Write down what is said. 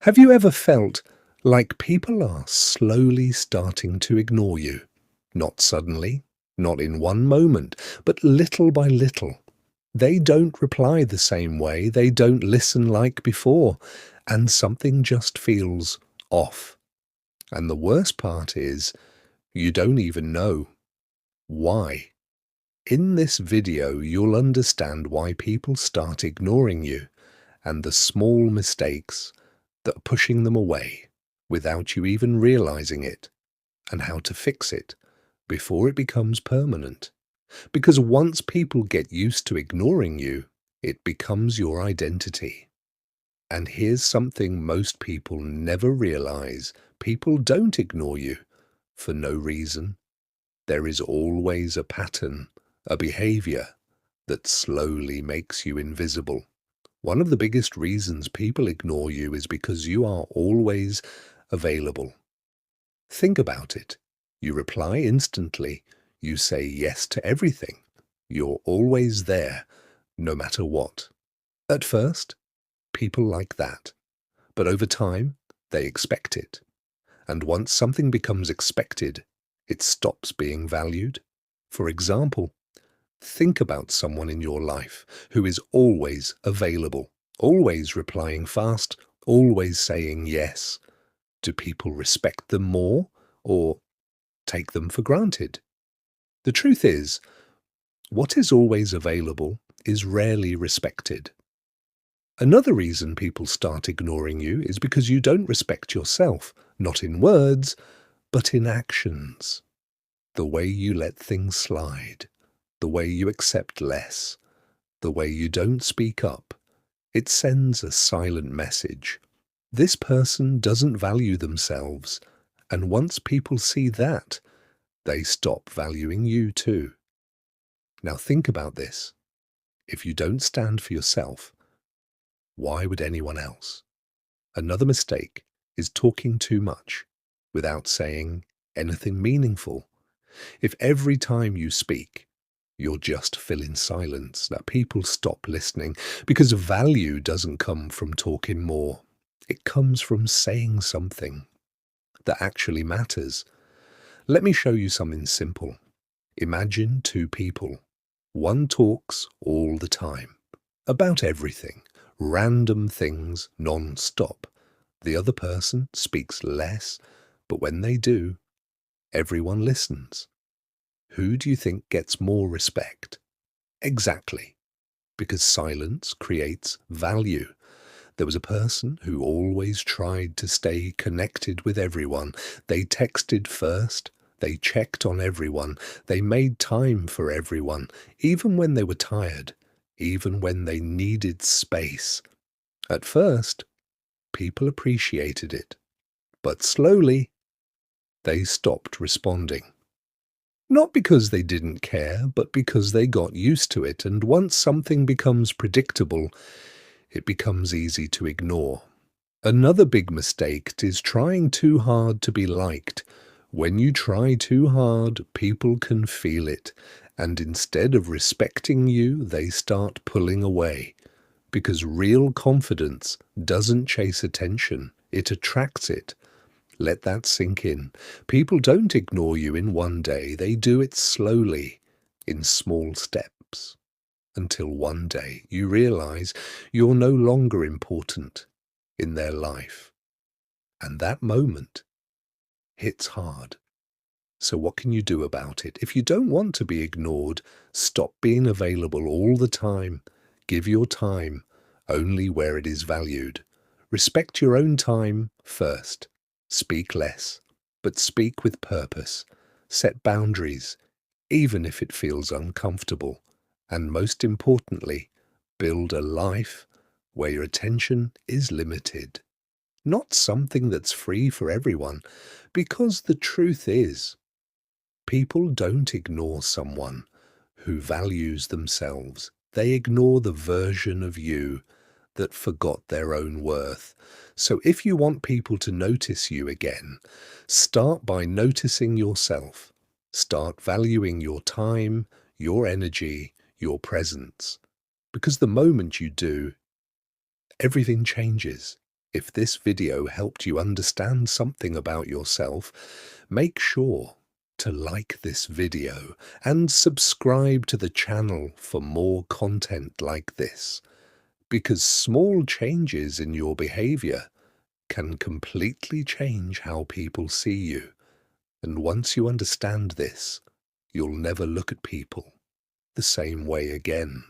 Have you ever felt like people are slowly starting to ignore you? Not suddenly, not in one moment, but little by little. They don't reply the same way, they don't listen like before, and something just feels off. And the worst part is, you don't even know why. In this video, you'll understand why people start ignoring you and the small mistakes that are pushing them away without you even realizing it, and how to fix it before it becomes permanent. Because once people get used to ignoring you, it becomes your identity. And here's something most people never realize. People don't ignore you for no reason. There is always a pattern, a behavior that slowly makes you invisible. One of the biggest reasons people ignore you is because you are always available. Think about it. You reply instantly. You say yes to everything. You're always there, no matter what. At first, people like that. But over time, they expect it. And once something becomes expected, it stops being valued. For example, think about someone in your life who is always available, always replying fast, always saying yes. Do people respect them more or take them for granted? The truth is, what is always available is rarely respected. Another reason people start ignoring you is because you don't respect yourself, not in words, but in actions. The way you let things slide, the way you accept less, the way you don't speak up, it sends a silent message. This person doesn't value themselves, and once people see that, they stop valuing you too. Now think about this. If you don't stand for yourself, why would anyone else? Another mistake is talking too much without saying anything meaningful. If every time you speak, you're just filling silence, that people stop listening, because value doesn't come from talking more. It comes from saying something that actually matters. Let me show you something simple. Imagine two people. One talks all the time, about everything, random things non-stop. The other person speaks less, but when they do, everyone listens. Who do you think gets more respect? Exactly, because silence creates value. There was a person who always tried to stay connected with everyone. They texted first, they checked on everyone, they made time for everyone, even when they were tired, even when they needed space. At first, people appreciated it, but slowly, they stopped responding. Not because they didn't care, but because they got used to it, and once something becomes predictable, it becomes easy to ignore. Another big mistake is trying too hard to be liked. When you try too hard, people can feel it, and instead of respecting you, they start pulling away. Because real confidence doesn't chase attention, it attracts it. Let that sink in. People don't ignore you in one day, they do it slowly, in small steps, until one day you realize you're no longer important in their life. And that moment hits hard. So what can you do about it? If you don't want to be ignored, stop being available all the time. Give your time only where it is valued. Respect your own time first. Speak less, but speak with purpose. Set boundaries, even if it feels uncomfortable. And most importantly, build a life where your attention is limited. Not something that's free for everyone, because the truth is, people don't ignore someone who values themselves. They ignore the version of you that forgot their own worth. So if you want people to notice you again, start by noticing yourself. Start valuing your time, your energy, your presence. Because the moment you do, everything changes. If this video helped you understand something about yourself, make sure to like this video and subscribe to the channel for more content like this, because small changes in your behavior can completely change how people see you. And once you understand this, you'll never look at people the same way again.